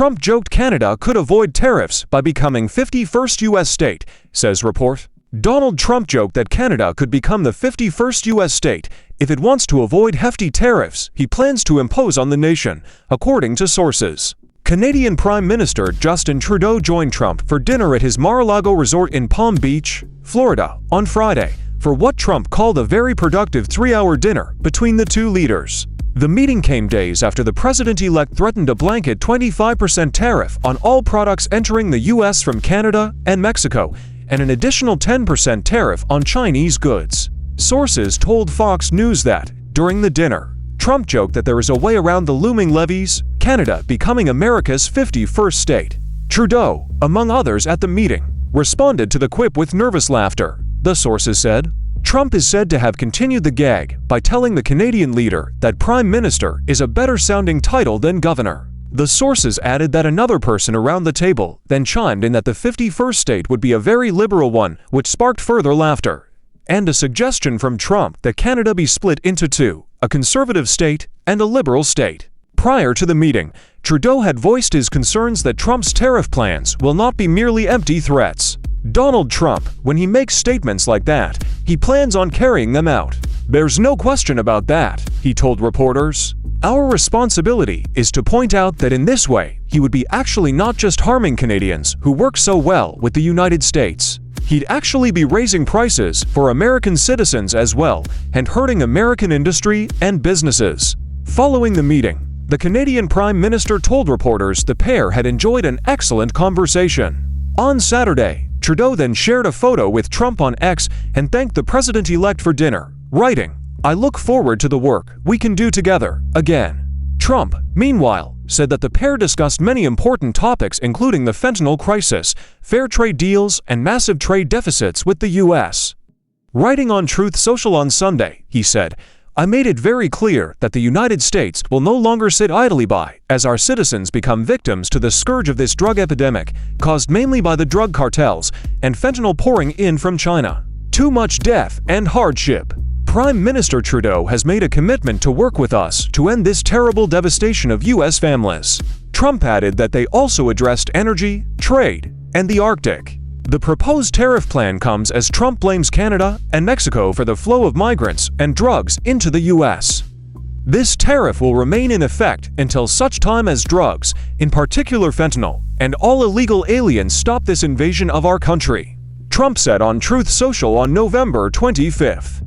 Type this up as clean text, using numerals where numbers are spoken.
Trump joked Canada could avoid tariffs by becoming 51st U.S. state, says report. Donald Trump joked that Canada could become the 51st U.S. state if it wants to avoid hefty tariffs he plans to impose on the nation, according to sources. Canadian Prime Minister Justin Trudeau joined Trump for dinner at his Mar-a-Lago resort in Palm Beach, Florida, on Friday, for what Trump called a very productive 3-hour dinner between the two leaders. The meeting came days after the president-elect threatened a blanket 25% tariff on all products entering the U.S. from Canada and Mexico, and an additional 10% tariff on Chinese goods. Sources told Fox News that, during the dinner, Trump joked that there is a way around the looming levies, Canada becoming America's 51st state. Trudeau, among others at the meeting, responded to the quip with nervous laughter, the sources said. Trump is said to have continued the gag by telling the Canadian leader that Prime Minister is a better-sounding title than Governor. The sources added that another person around the table then chimed in that the 51st state would be a very liberal one, which sparked further laughter, and a suggestion from Trump that Canada be split into two, a conservative state and a liberal state. Prior to the meeting, Trudeau had voiced his concerns that Trump's tariff plans will not be merely empty threats. Donald Trump, when he makes statements like that, he plans on carrying them out. There's no question about that, he told reporters. Our responsibility is to point out that in this way, he would be actually not just harming Canadians who work so well with the United States. He'd actually be raising prices for American citizens as well and hurting American industry and businesses. Following the meeting, the Canadian Prime Minister told reporters the pair had enjoyed an excellent conversation. On Saturday, Trudeau then shared a photo with Trump on X and thanked the president-elect for dinner, writing, "I look forward to the work we can do together again." Trump, meanwhile, said that the pair discussed many important topics including the fentanyl crisis, fair trade deals, and massive trade deficits with the U.S. Writing on Truth Social on Sunday, he said, "I made it very clear that the United States will no longer sit idly by as our citizens become victims to the scourge of this drug epidemic, caused mainly by the drug cartels and fentanyl pouring in from China. Too much death and hardship. Prime Minister Trudeau has made a commitment to work with us to end this terrible devastation of U.S. families." Trump added that they also addressed energy, trade, and the Arctic. The proposed tariff plan comes as Trump blames Canada and Mexico for the flow of migrants and drugs into the U.S. This tariff will remain in effect until such time as drugs, in particular fentanyl, and all illegal aliens stop this invasion of our country, Trump said on Truth Social on November 25th.